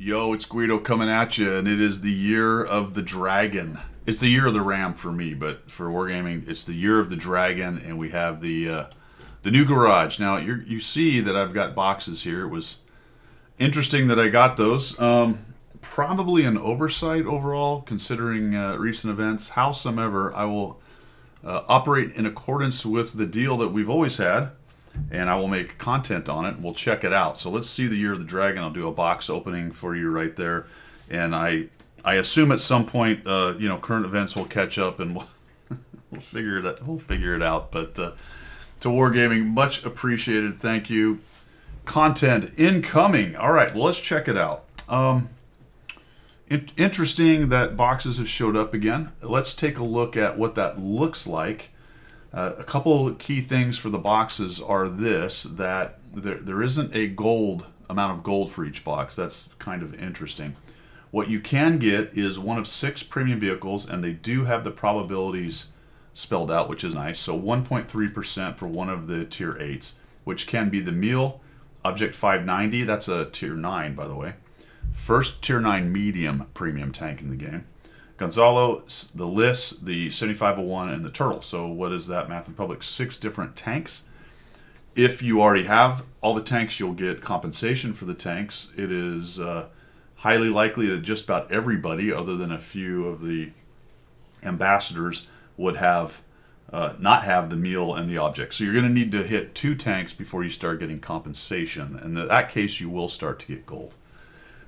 Yo, it's Guido coming at you, and it is the year of the dragon. It's the year of the ram for me, but for Wargaming, it's the year of the dragon, and we have the new garage. Now, you see that I've got boxes here. It was interesting that I got those. Probably an oversight overall, considering recent events. Howsoever, I will operate in accordance with the deal that we've always had, and I will make content on it, and we'll check it out. So let's see the Year of the Dragon. I'll do a box opening for you right there, and I assume at some point, current events will catch up, and we'll figure it out. We'll figure it out. But to Wargaming, much appreciated. Thank you. Content incoming. All right, well, let's check it out. Interesting that boxes have showed up again. Let's take a look at what that looks like. A couple key things for the boxes are that there isn't a amount of gold for each box. That's kind of interesting. What you can get is one of 6 premium vehicles, and they do have the probabilities spelled out, which is nice. So 1.3% for one of the tier 8s, which can be the Meal, Object 590. That's a tier 9, by the way. First tier 9 medium premium tank in the game. Gonzalo, the Liss, the 7501, and the Turtle. So what is that, Math and Public? 6 different tanks. If you already have all the tanks, you'll get compensation for the tanks. It is highly likely that just about everybody, other than a few of the ambassadors, would have not have the Meal and the Object. So you're going to need to hit 2 tanks before you start getting compensation. And in that case, you will start to get gold.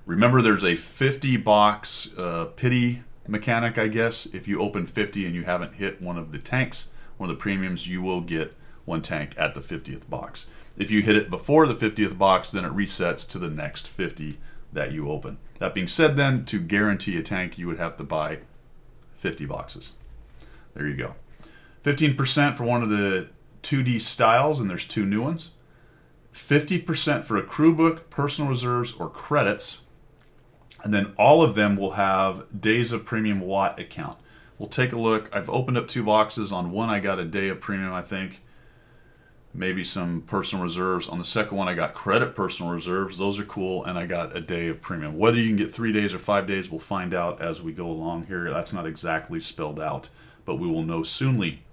Remember, there's a 50 box pity mechanic, I guess. If you open 50 and you haven't hit one of the tanks, one of the premiums, you will get 1 tank at the 50th box. If you hit it before the 50th box, then it resets to the next 50 that you open. That being said, then, to guarantee a tank, you would have to buy 50 boxes. There you go. 15% for one of the 2D styles, and there's 2 new ones. 50% for a crew book, personal reserves, or credits. And then all of them will have days of premium watt account. We'll take a look. I've opened up 2 boxes. On one, I got a day of premium, I think. Maybe some personal reserves. On the second one, I got credit personal reserves. Those are cool. And I got a day of premium. Whether you can get 3 days or 5 days, we'll find out as we go along here. That's not exactly spelled out, but we will know soonly.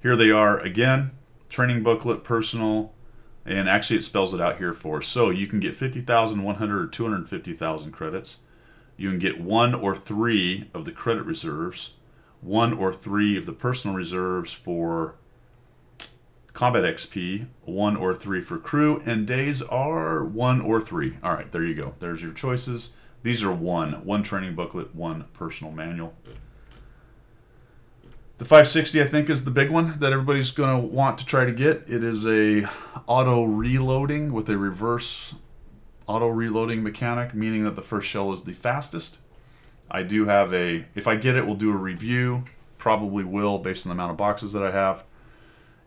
Here they are again. Training booklet, personal. And actually, it spells it out here for us. So you can get 50,000, 100, or 250,000 credits. You can get 1 or 3 of the credit reserves, 1 or 3 of the personal reserves for combat XP, 1 or 3 for crew, and days are 1 or 3. All right, there you go. There's your choices. These are 1 training booklet, 1 personal manual. The 560, I think, is the big one that everybody's going to want to try to get. It is a auto reloading with a reverse auto reloading mechanic, meaning that the first shell is the fastest. I do have if I get it, we'll do a review. Probably will, based on the amount of boxes that I have.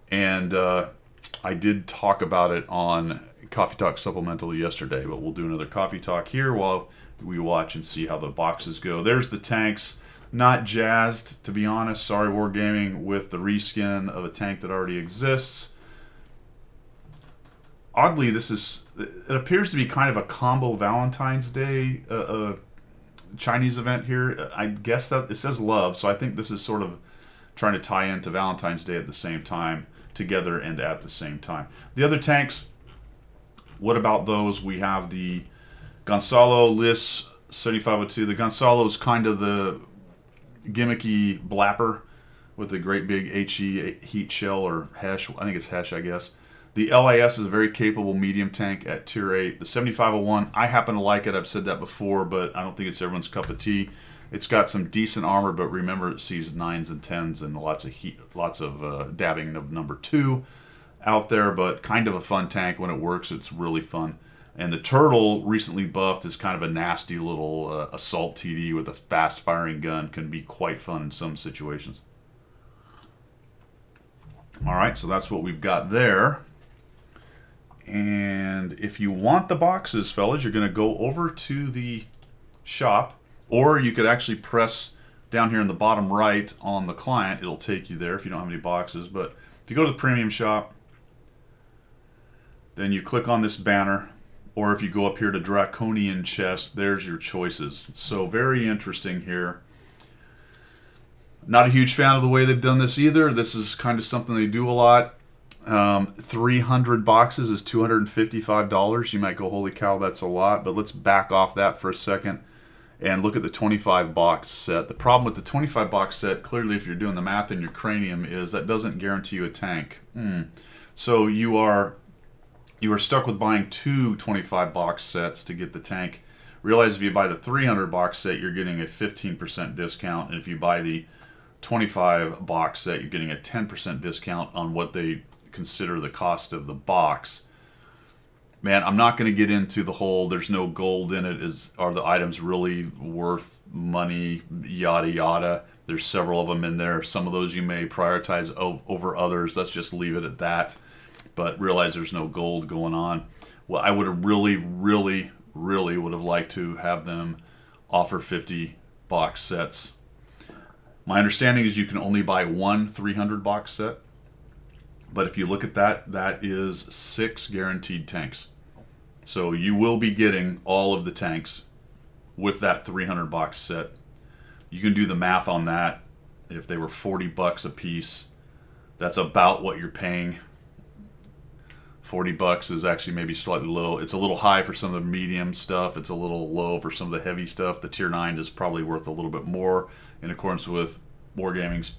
And I did talk about it on Coffee Talk Supplemental yesterday, but we'll do another Coffee Talk here while we watch and see how the boxes go. There's the tanks. Not jazzed, to be honest. Sorry, Wargaming, with the reskin of a tank that already exists. Oddly, it appears to be kind of a combo Valentine's Day Chinese event here. I guess that it says love, so I think this is sort of trying to tie into Valentine's Day at the same time, together and at the same time. The other tanks, what about those? We have the Gonzalo Liss 7502. The Gonzalo is kind of the gimmicky blapper with the great big HE heat shell, or Hesh. I think it's Hesh, I guess. The LIS is a very capable medium tank at tier 8. The 7501, I happen to like it. I've said that before, but I don't think it's everyone's cup of tea. It's got some decent armor, but remember, it sees 9s and 10s and lots of heat, lots of dabbing of number 2 out there, but kind of a fun tank. When it works, it's really fun. And the Turtle, recently buffed, is kind of a nasty little assault TD with a fast-firing gun. Can be quite fun in some situations. All right, so that's what we've got there. And if you want the boxes, fellas, you're going to go over to the shop, or you could actually press down here in the bottom right on the client. It'll take you there if you don't have any boxes. But if you go to the premium shop, then you click on this banner, Or if you go up here to Draconian Chest, there's your choices. So very interesting here. Not a huge fan of the way they've done this either. This is kind of something they do a lot. 300 boxes is $255. You might go, holy cow, that's a lot. But let's back off that for a second and look at the 25 box set. The problem with the 25 box set, clearly if you're doing the math in your cranium, is that doesn't guarantee you a tank. So you are stuck with buying two 25 box sets to get the tank. Realize if you buy the 300 box set, you're getting a 15% discount. And if you buy the 25 box set, you're getting a 10% discount on what they consider the cost of the box. Man, I'm not going to get into the whole there's no gold in it. Are the items really worth money? Yada, yada. There's several of them in there. Some of those you may prioritize over others. Let's just leave it at that. But realize there's no gold going on. Well, I would have really would have liked to have them offer 50 box sets. My understanding is you can only buy one 300 box set. But if you look at that, that is 6 guaranteed tanks. So you will be getting all of the tanks with that 300 box set. You can do the math on that. If they were 40 bucks a piece, that's about what you're paying. 40 bucks is actually maybe slightly low. It's a little high for some of the medium stuff. It's a little low for some of the heavy stuff. The tier 9 is probably worth a little bit more in accordance with Wargaming's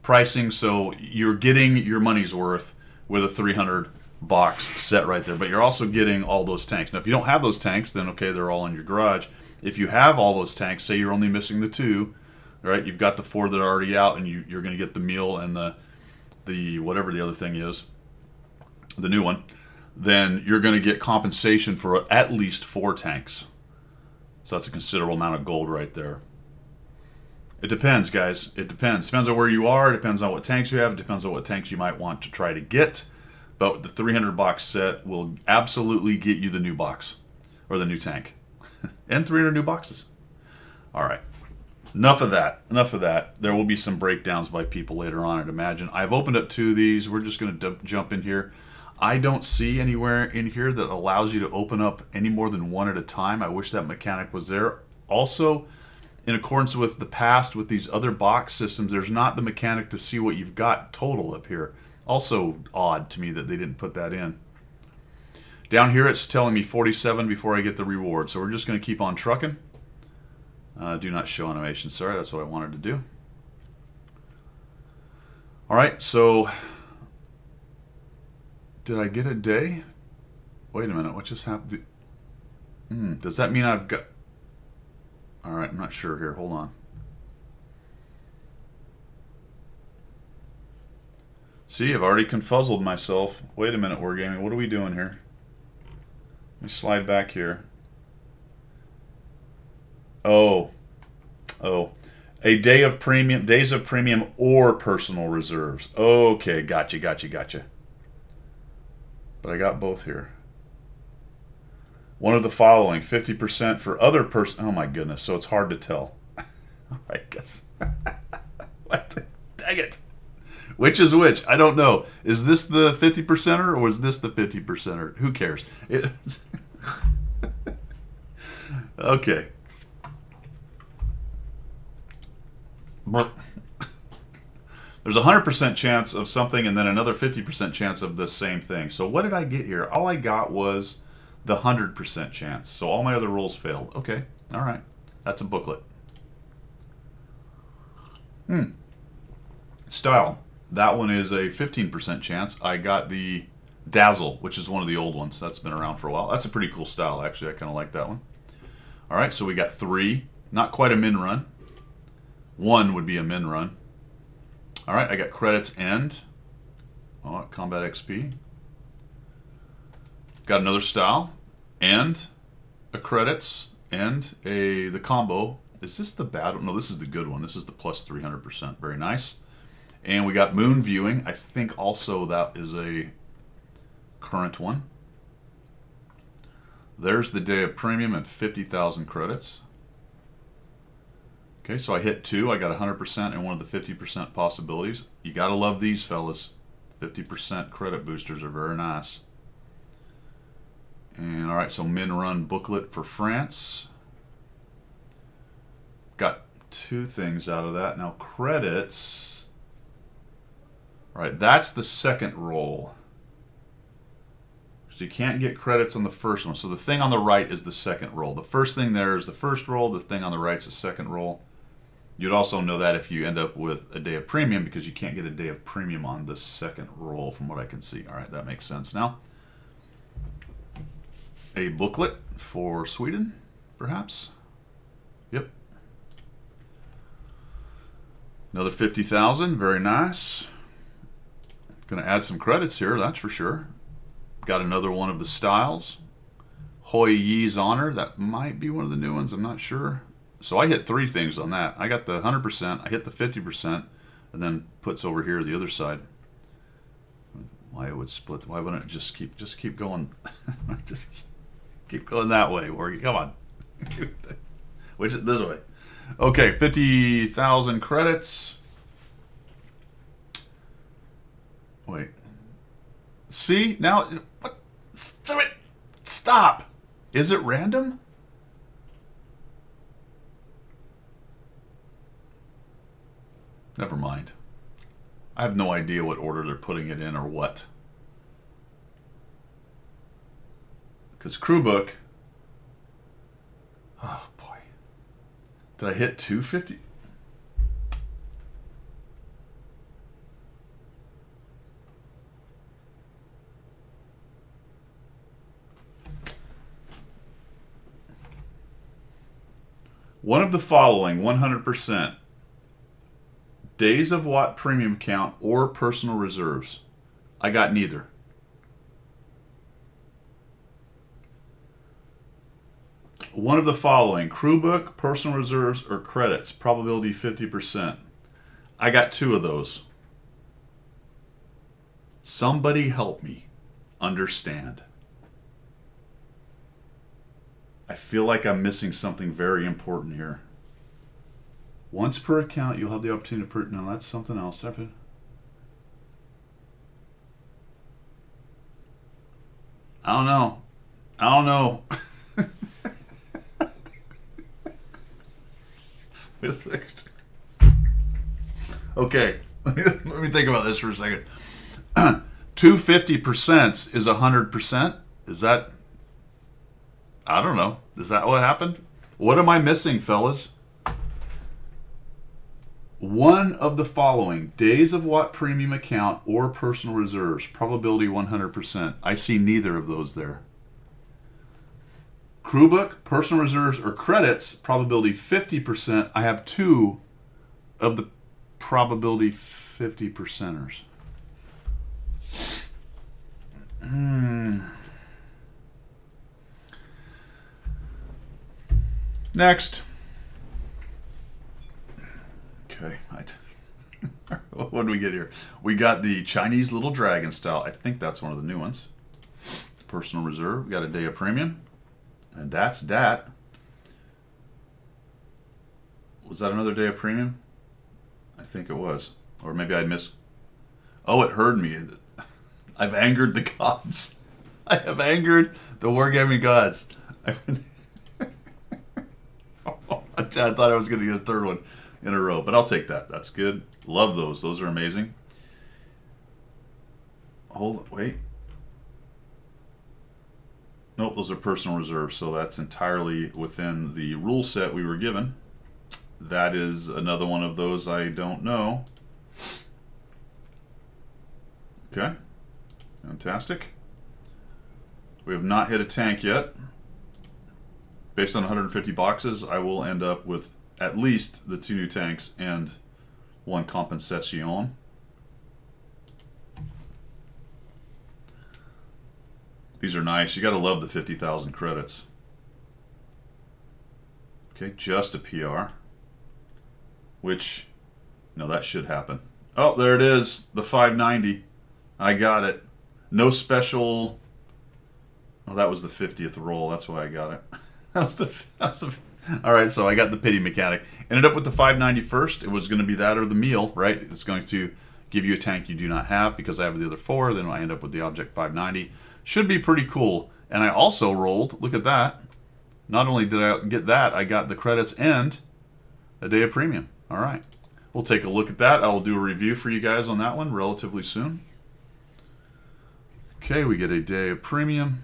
pricing. So you're getting your money's worth with a 300 box set right there. But you're also getting all those tanks. Now, if you don't have those tanks, then okay, they're all in your garage. If you have all those tanks, say you're only missing the 2, right? You've got the 4 that are already out, and you're going to get the meal and the whatever the other thing is, the new one, then you're going to get compensation for at least 4 tanks. So that's a considerable amount of gold right there. It depends, guys. It depends. Depends on where you are. It depends on what tanks you have. It depends on what tanks you might want to try to get. But the 300 box set will absolutely get you the new box or the new tank. And 300 new boxes. All right. Enough of that. Enough of that. There will be some breakdowns by people later on, I'd imagine. I've opened up 2 of these. We're just going to jump in here. I don't see anywhere in here that allows you to open up any more than 1 at a time. I wish that mechanic was there. Also, in accordance with the past with these other box systems, there's not the mechanic to see what you've got total up here. Also odd to me that they didn't put that in. Down here it's telling me 47 before I get the reward. So we're just going to keep on trucking. Do not show animation. Sorry, that's what I wanted to do. All right, so did I get a day? Wait a minute, what just happened? Does that mean I've got... All right, I'm not sure here. Hold on. See, I've already confuzzled myself. Wait a minute, Wargaming. What are we doing here? Let me slide back here. Oh. A day of premium, days of premium or personal reserves. Okay, gotcha. But I got both here. One of the following, 50% for other person. Oh my goodness, so it's hard to tell. I guess. What? Dang it. Which is which? I don't know. Is this the 50%er or was this the 50%er? Who cares? Okay. But there's a 100% chance of something and then another 50% chance of the same thing. So what did I get here? All I got was the 100% chance. So all my other rolls failed. Okay. All right. That's a booklet. Style. That one is a 15% chance. I got the Dazzle, which is one of the old ones. That's been around for a while. That's a pretty cool style, actually. I kind of like that one. All right, so we got 3. Not quite a min run. 1 would be a min run. All right, I got credits and Combat XP. Got another style and a credits and the combo. Is this the bad one? No, this is the good one. This is the plus 300%. Very nice. And we got moon viewing. I think also that is a current one. There's the day of premium and 50,000 credits. Okay, so I hit 2. I got 100% and one of the 50% possibilities. You got to love these fellas. 50% credit boosters are very nice. And all right, so Min Run booklet for France. Got 2 things out of that. Now credits. All right, that's the second roll. So you can't get credits on the first one. So the thing on the right is the second roll. The first thing there is the first roll. The thing on the right is the second roll. You'd also know that if you end up with a day of premium, because you can't get a day of premium on the second roll from what I can see. All right, that makes sense now. A booklet for Sweden, perhaps. Yep. Another 50,000, very nice. Going to add some credits here, that's for sure. Got another one of the styles. Hoi Yi's Honor, that might be one of the new ones, I'm not sure. So I hit 3 things on that. I got the 100%, I hit the 50%, and then puts over here the other side. Why it would split? Why wouldn't it just keep going? Just keep going that way, Morgan. Come on. Which is this way. Okay, 50,000 credits. Wait. See? Now, what? Stop. Is it random? Never mind. I have no idea what order they're putting it in or what. Because crew book. Oh boy. Did I hit 250? One of the following 100%. Days of Watt premium count or personal reserves. I got neither. One of the following: crew book, personal reserves, or credits. Probability 50%. I got 2 of those. Somebody help me understand. I feel like I'm missing something very important here. Once per account, you'll have the opportunity to no, that's something else. I don't know. I don't know. Okay, let me think about this for a second. 250% is 100%. Is that? I don't know. Is that what happened? What am I missing, fellas? One of the following: days of Watt premium account or personal reserves. Probability 100%. I see neither of those there. Crew book, personal reserves, or credits. Probability 50%. I have 2 of the probability 50%ers. Next. Okay, what do we get here? We got the Chinese Little Dragon style. I think that's one of the new ones. Personal reserve. We got a day of premium. And that's that. Was that another day of premium? I think it was. Or maybe I missed. Oh, it heard me. I've angered the gods. I have angered the wargaming gods. I thought I was going to get a 3rd one in a row, but I'll take that. That's good. Love those. Those are amazing. Wait. Nope, those are personal reserves, so that's entirely within the rule set we were given. That is another one of those I don't know. Okay. Fantastic. We have not hit a tank yet. Based on 150 boxes, I will end up with at least the 2 new tanks and 1 compensation. These are nice. You got to love the 50,000 credits. Okay, just a PR. Which, no, that should happen. Oh, there it is. The 590. I got it. No special. Oh, that was the 50th roll. That's why I got it. All right, so I got the pity mechanic. Ended up with the 590 first. It was going to be that or the meal, right? It's going to give you a tank you do not have because I have the other 4. Then I end up with the object 590. Should be pretty cool. And I also rolled, look at that. Not only did I get that, I got the credits and a day of premium. All right. We'll take a look at that. I will do a review for you guys on that one relatively soon. Okay, we get a day of premium.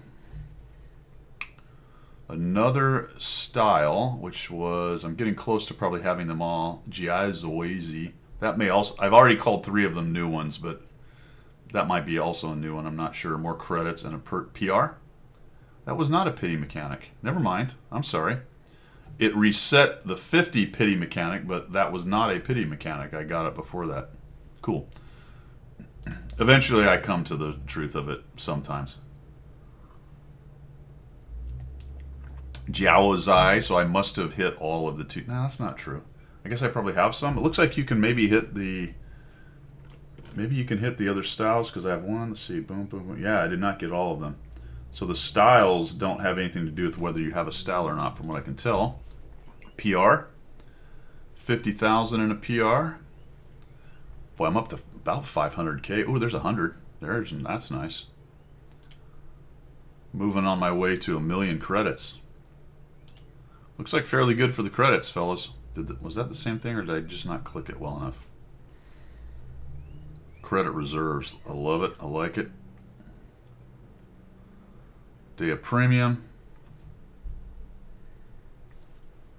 Another style, which was, I'm getting close to probably having them all. GI Zoezy. That may also, I've already called 3 of them new ones, but that might be also a new one. I'm not sure. More credits and a PR. That was not a pity mechanic. Never mind. I'm sorry. It reset the 50 pity mechanic, but that was not a pity mechanic. I got it before that. Cool. Eventually I come to the truth of it sometimes. Jiao Zai, so I must have hit all of the 2. No, that's not true. I guess I probably have some. It looks like you can maybe hit the... Maybe you can hit the other styles because I have one. Let's see. Boom, boom, boom. Yeah, I did not get all of them. So the styles don't have anything to do with whether you have a style or not, from what I can tell. PR. 50,000 in a PR. Boy, I'm up to about 500K. Oh, there's 100. That's nice. Moving on my way to 1 million credits. Looks like fairly good for the credits, fellas. Was that the same thing, or did I just not click it well enough? Credit reserves. I love it. I like it. Day of premium.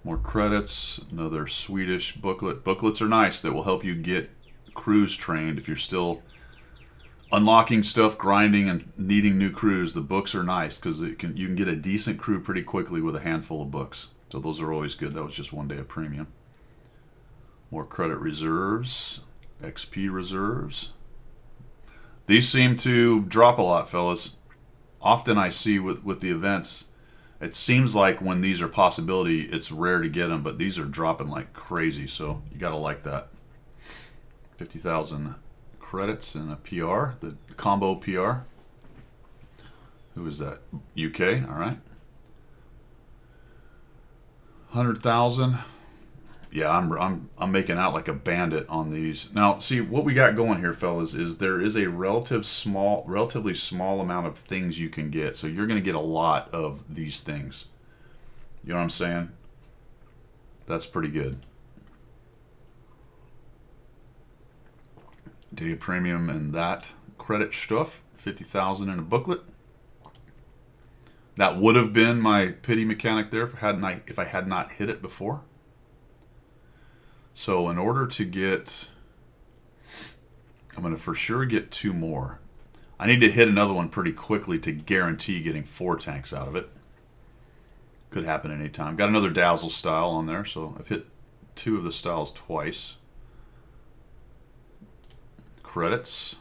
More credits. Another Swedish booklet. Booklets are nice. That will help you get crews trained if you're still unlocking stuff, grinding, and needing new crews. The books are nice because you can get a decent crew pretty quickly with a handful of books. So those are always good. That was just 1 day of premium. More credit reserves. XP reserves. These seem to drop a lot, fellas. Often I see with the events, it seems like when these are possibility, it's rare to get them, but these are dropping like crazy, so you gotta like that. 50,000 credits and a PR, the combo PR. Who is that? UK, all right. 100,000. Yeah, I'm making out like a bandit on these. Now, see what we got going here, fellas, is there is a relatively small amount of things you can get. So you're going to get a lot of these things. You know what I'm saying? That's pretty good. Day of premium and that credit stuff. 50,000 in a booklet. That would have been my pity mechanic there if I had not hit it before. So in order to get, I'm going to for sure get 2 more. I need to hit another one pretty quickly to guarantee getting 4 tanks out of it. Could happen anytime. Got another Dazzle style on there, so I've hit 2 of the styles twice. Credits.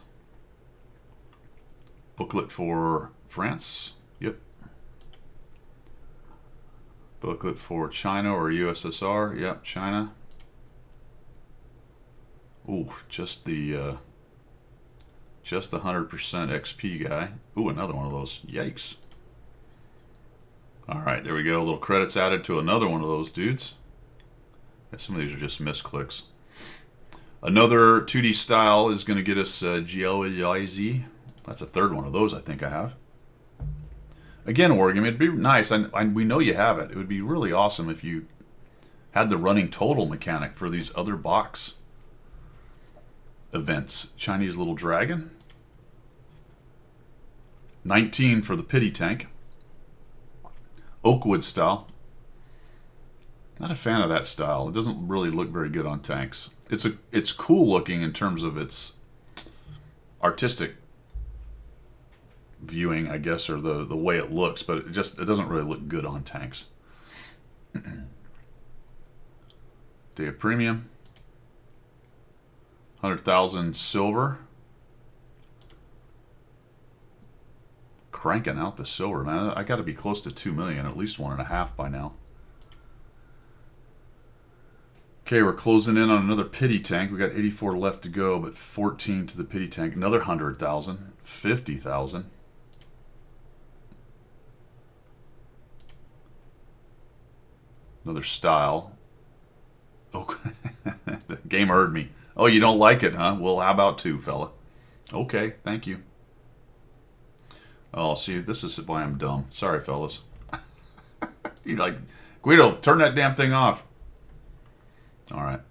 Booklet for France. Yep. Booklet for China or USSR. Yep, China. Ooh, just the 100% XP guy. Ooh, another one of those. Yikes. All right, there we go. A little credits added to another one of those dudes. Yeah, some of these are just misclicks. Another 2D style is going to get us GLIZ. That's a 3rd one of those I think I have. Again, Oregon, it'd be nice. We know you have it. It would be really awesome if you had the running total mechanic for these other box events. Chinese little dragon. 19 for the pity tank. Oakwood style. Not a fan of that style. It doesn't really look very good on tanks. It's cool looking in terms of its artistic viewing, I guess, or the way it looks, but it doesn't really look good on tanks. Day of premium. 100,000 silver. Cranking out the silver, man. I got to be close to 2 million, at least 1.5 by now. Okay, we're closing in on another pity tank. We got 84 left to go, but 14 to the pity tank. Another 100,000, 50,000. Another style. Oh, the game heard me. Oh, you don't like it, huh? Well, how about 2, fella? Okay, thank you. Oh, see, this is why I'm dumb. Sorry, fellas. You're like, Guido, turn that damn thing off. All right.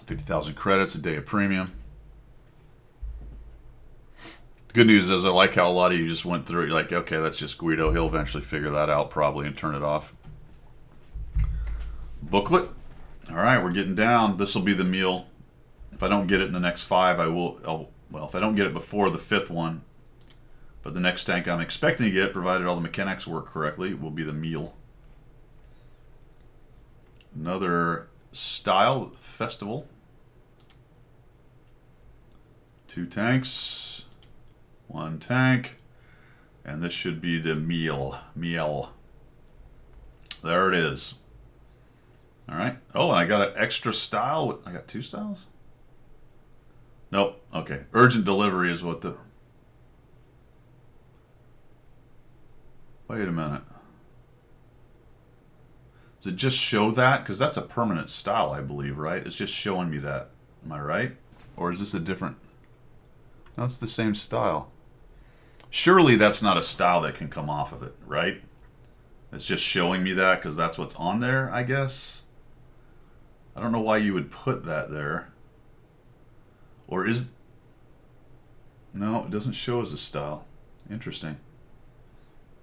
50,000 credits, a day of premium. The good news is I like how a lot of you just went through it. You're like, okay, that's just Guido. He'll eventually figure that out probably and turn it off. Booklet. All right, we're getting down. This will be the meal. If I don't get it in the next 5, I will. Well, if I don't get it before the 5th one, but the next tank I'm expecting to get, provided all the mechanics work correctly, will be the meal. Another style festival. 2 tanks, 1 tank, and this should be the meal. There it is. All right. Oh, and I got an extra style. I got 2 styles? Nope. Okay. Urgent delivery is what the... Wait a minute. Does it just show that? Because that's a permanent style, I believe, right? It's just showing me that. Am I right? Or is this a different... No, it's the same style. Surely that's not a style that can come off of it, right? It's just showing me that because that's what's on there, I guess. I don't know why you would put that there. Or is... No, it doesn't show as a style. Interesting.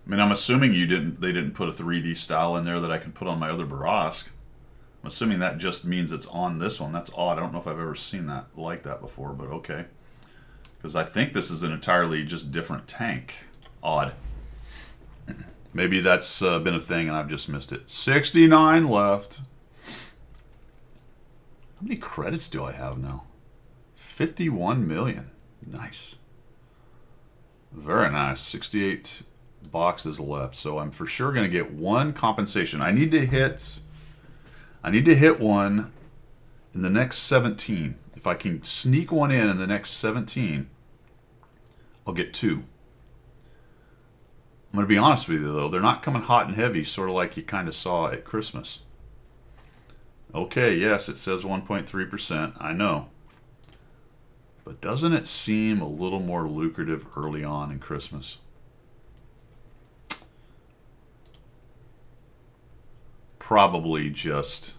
I mean, I'm assuming they didn't put a 3D style in there that I can put on my other Barask. I'm assuming that just means it's on this one. That's odd. I don't know if I've ever seen that like that before, but okay. Because I think this is an entirely just different tank. Odd. Maybe that's been a thing and I've just missed it. 69 left. How many credits do I have now? 51 million. Nice. Very nice. 68 boxes left. So I'm for sure going to get 1 compensation. I need to hit one in the next 17. If I can sneak one in the next 17, I'll get 2. I'm going to be honest with you, though. They're not coming hot and heavy, sort of like you kind of saw at Christmas. Okay, yes, it says 1.3%. I know. But doesn't it seem a little more lucrative early on in Christmas? Probably just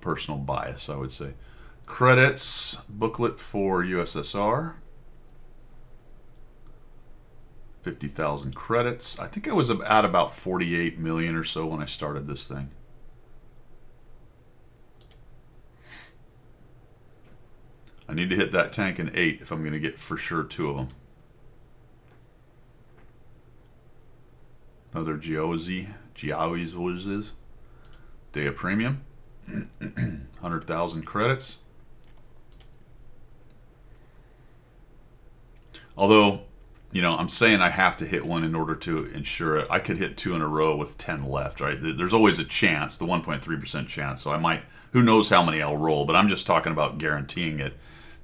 personal bias, I would say. Credits, booklet for USSR. 50,000 credits. I think I was at about 48 million or so when I started this thing. I need to hit that tank in 8 if I'm going to get for sure 2 of them. Another Geozi day of premium. 100,000 credits. Although, you know, I'm saying I have to hit one in order to ensure it. I could hit 2 in a row with 10 left, right? There's always a chance, the 1.3% chance. So I might, who knows how many I'll roll, but I'm just talking about guaranteeing it.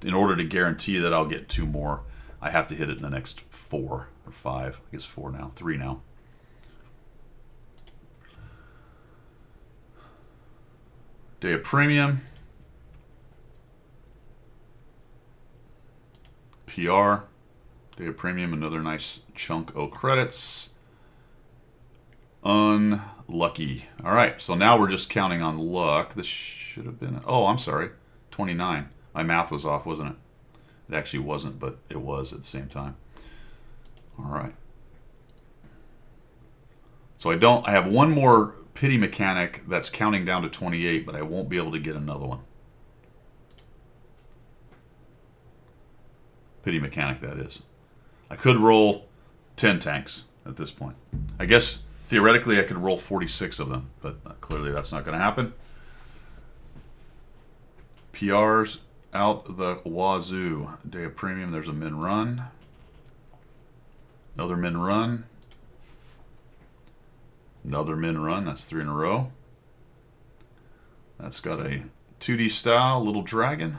In order to guarantee that I'll get 2 more, I have to hit it in the next 4 or 5. I guess 4 now, 3 now. Day of premium. PR. Day of premium, another nice chunk of credits. Unlucky. All right, so now we're just counting on luck. This should have been... Oh, I'm sorry. 29. My math was off, wasn't it? It actually wasn't, but it was at the same time. All right. So I have one more pity mechanic that's counting down to 28, but I won't be able to get another one. Pity mechanic, that is. I could roll 10 tanks at this point. I guess theoretically I could roll 46 of them, but clearly that's not going to happen. PRs out the wazoo. Day of premium, there's a min run. Another min run. Another min run, that's 3 in a row. That's got a 2D style, little dragon.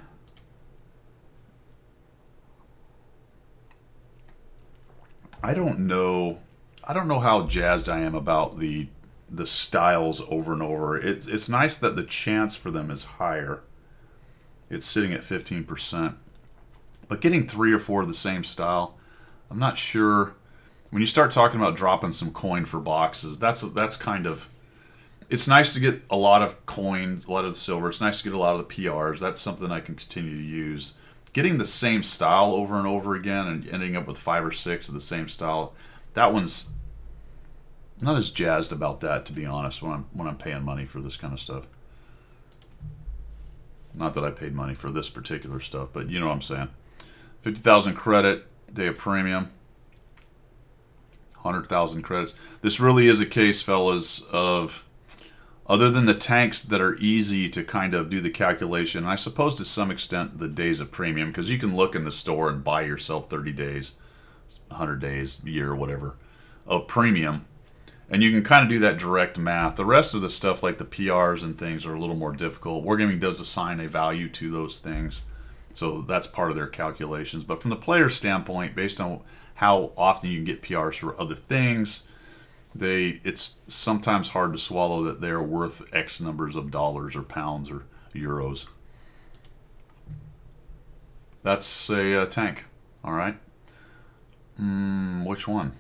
I don't know how jazzed I am about the styles over and over. It's nice that the chance for them is higher. It's sitting at 15%. But getting 3 or 4 of the same style, I'm not sure. When you start talking about dropping some coin for boxes, that's kind of... It's nice to get a lot of coins, a lot of the silver. It's nice to get a lot of the PRs. That's something I can continue to use. Getting the same style over and over again and ending up with 5 or 6 of the same style, that one's... I'm not as jazzed about that, to be honest, when I'm paying money for this kind of stuff. Not that I paid money for this particular stuff, but you know what I'm saying. 50,000 credit, day of premium. 100,000 credits. This really is a case, fellas, of... Other than the tanks that are easy to kind of do the calculation, and I suppose to some extent the days of premium, because you can look in the store and buy yourself 30 days, 100 days, a year, whatever, of premium. And you can kind of do that direct math. The rest of the stuff like the PRs and things are a little more difficult. Wargaming does assign a value to those things, so that's part of their calculations. But from the player standpoint, based on how often you can get PRs for other things, it's sometimes hard to swallow that they're worth X numbers of dollars or pounds or euros. That's a tank. All right. Which one?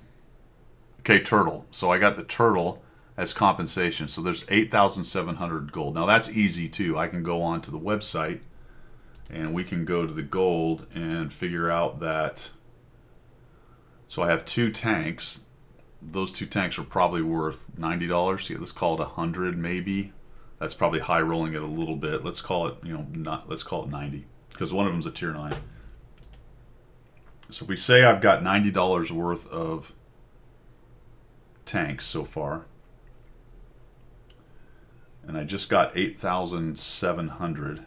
Okay, turtle. So I got the turtle as compensation. So there's 8,700 gold. Now that's easy too. I can go on to the website and we can go to the gold and figure out that. So I have 2 tanks. Those 2 tanks are probably worth $90. Yeah, let's call it 100 maybe. That's probably high rolling it a little bit. Let's call it, let's call it 90 because one of them's a tier 9. So if we say I've got $90 worth of tanks so far, and I just got 8,700.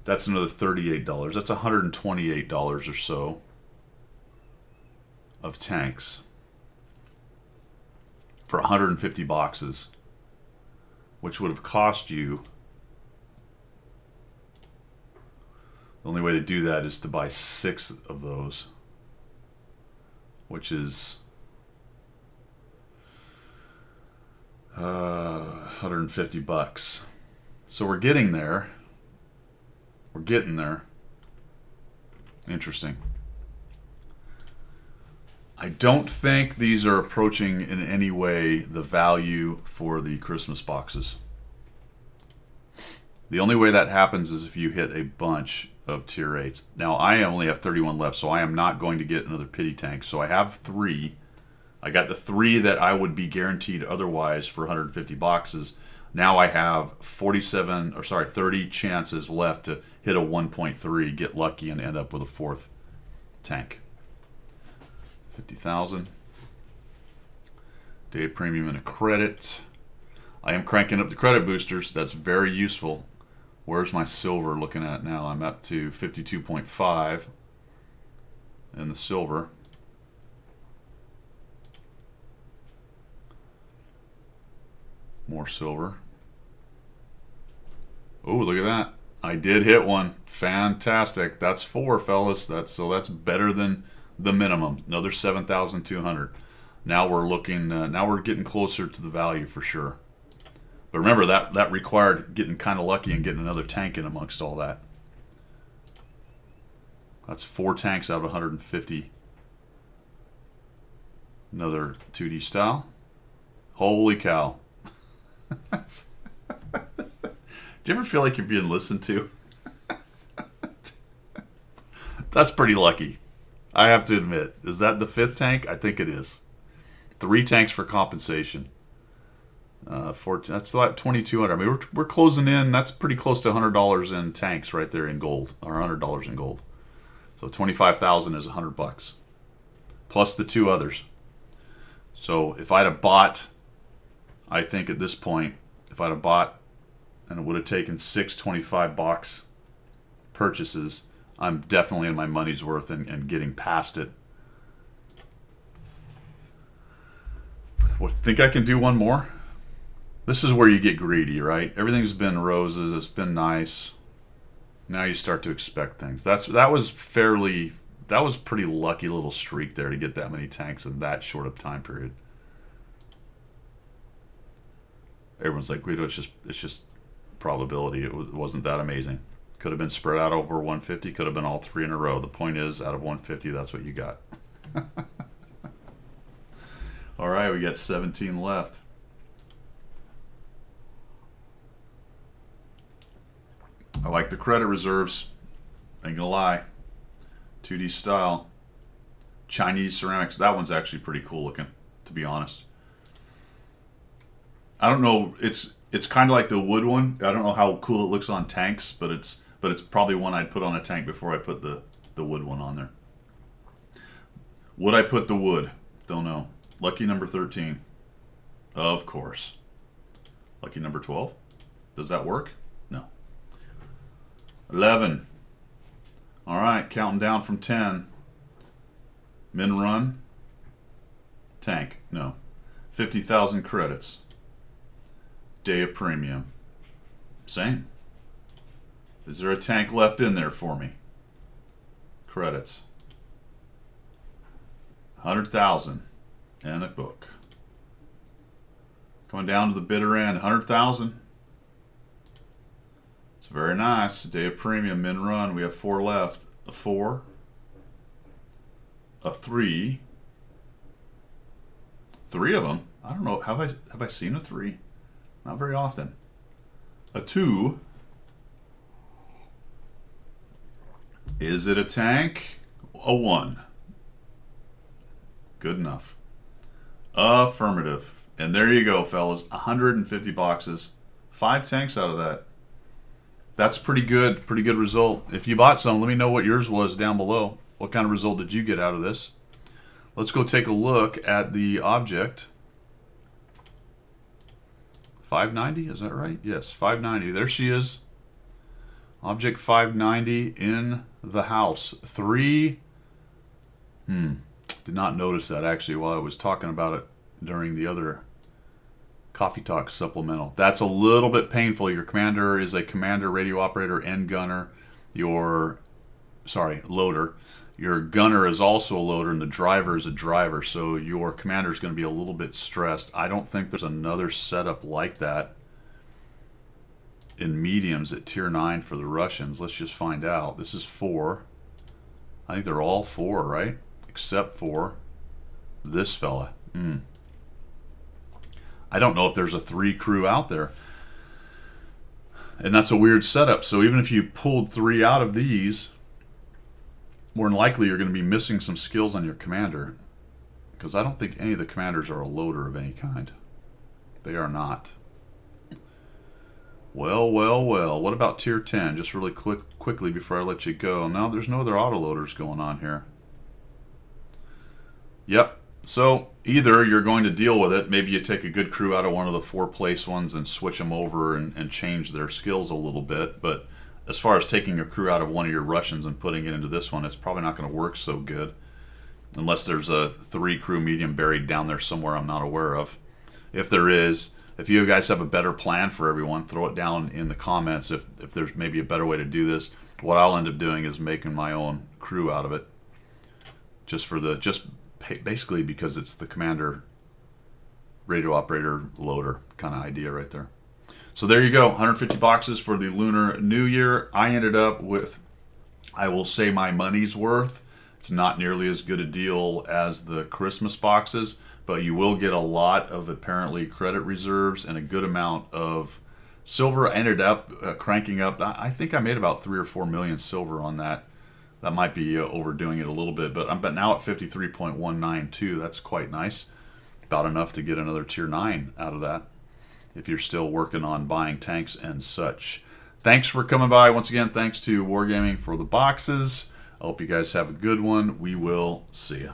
That's another $38. That's $128 or so of tanks for 150 boxes, which would have cost you... The only way to do that is to buy 6 of those, which is 150 bucks. So we're getting there. We're getting there. Interesting. I don't think these are approaching in any way the value for the Christmas boxes. The only way that happens is if you hit a bunch of tier 8s. Now I only have 31 left, so I am not going to get another pity tank. So I have 3. I got the 3 that I would be guaranteed otherwise for 150 boxes. Now I have 30 chances left to hit a 1.3, get lucky, and end up with a 4th tank. 50,000. Day of premium and a credit. I am cranking up the credit boosters. That's very useful. Where's my silver looking at now? I'm up to 52.5 in the silver. More silver. Oh, look at that. I did hit one. Fantastic. That's 4, fellas. That's better than the minimum. Another 7,200. Now we're looking, now we're getting closer to the value for sure. But remember, that required getting kind of lucky and getting another tank in amongst all that. That's 4 tanks out of 150. Another 2D style. Holy cow. Do you ever feel like you're being listened to? That's pretty lucky, I have to admit. Is that the 5th tank? I think it is. 3 tanks for compensation. 14, that's like 2,200. I mean, we're closing in. That's pretty close to $100 in tanks right there in gold, or $100 in gold. So 25,000 is 100 bucks, plus the 2 others. So if I'd have bought, I think at this point, if I'd have bought, and it would have taken 6 25 box purchases, I'm definitely in my money's worth and getting past it. Well, think I can do one more? This is where you get greedy, right? Everything's been roses. It's been nice. Now you start to expect things. That was pretty lucky little streak there to get that many tanks in that short of time period. Everyone's like, Guido, it's just probability. It wasn't that amazing. Could have been spread out over 150. Could have been all three in a row. The point is, out of 150, that's what you got. All right, we got 17 left. I like the credit reserves. Ain't gonna lie. 2D style. Chinese ceramics. That one's actually pretty cool looking, to be honest. I don't know. It's kind of like the wood one. I don't know how cool it looks on tanks, but it's probably one I'd put on a tank before I put the wood one on there. Would I put the wood? Don't know. Lucky number 13. Of course. Lucky number 12. Does that work? No. 11. All right, counting down from 10. Min run. Tank. No. 50,000 credits. Day of premium. Same. Is there a tank left in there for me? Credits. 100,000 and a book. Coming down to the bitter end. 100,000. It's very nice. Day of premium, min run. We have 4 left. A 4. A 3. 3 of them. I don't know. Have I seen a 3? Not very often. A 2. Is it a tank? A 1. Good enough. Affirmative. And there you go, fellas. 150 boxes. 5 tanks out of that. That's pretty good. Pretty good result. If you bought some, let me know what yours was down below. What kind of result did you get out of this? Let's go take a look at the object. 590, is that right? Yes, 590. There she is. Object 590 in the house. 3. Did not notice that actually while I was talking about it during the other Coffee Talk supplemental. That's a little bit painful. Your commander is a commander, radio operator, and gunner. Loader. Your gunner is also a loader, and the driver is a driver. So your commander is going to be a little bit stressed. I don't think there's another setup like that in mediums at tier 9 for the Russians. Let's just find out. This is 4. I think they're all 4, right? Except for this fella. I don't know if there's a 3 crew out there. And that's a weird setup. So even if you pulled 3 out of these, more than likely you're going to be missing some skills on your commander. Because I don't think any of the commanders are a loader of any kind. They are not. Well, well, well. What about tier 10? Just really quickly before I let you go. No, there's no other autoloaders going on here. Yep. So either you're going to deal with it. Maybe you take a good crew out of one of the 4-place ones and switch them over and change their skills a little bit. But as far as taking a crew out of one of your Russians and putting it into this one, it's probably not going to work so good. Unless there's a 3-crew medium buried down there somewhere I'm not aware of. If there is, if you guys have a better plan for everyone, throw it down in the comments if there's maybe a better way to do this. What I'll end up doing is making my own crew out of it. Basically because it's the commander, radio operator, loader kind of idea right there. So there you go, 150 boxes for the Lunar New Year. I ended up with, I will say, my money's worth. It's not nearly as good a deal as the Christmas boxes, but you will get a lot of apparently credit reserves and a good amount of silver. I ended up cranking up. I think I made about 3 or 4 million silver on that. That might be overdoing it a little bit, but I'm now at 53.192. That's quite nice. About enough to get another tier 9 out of that if you're still working on buying tanks and such. Thanks for coming by. Once again, thanks to Wargaming for the boxes. I hope you guys have a good one. We will see you.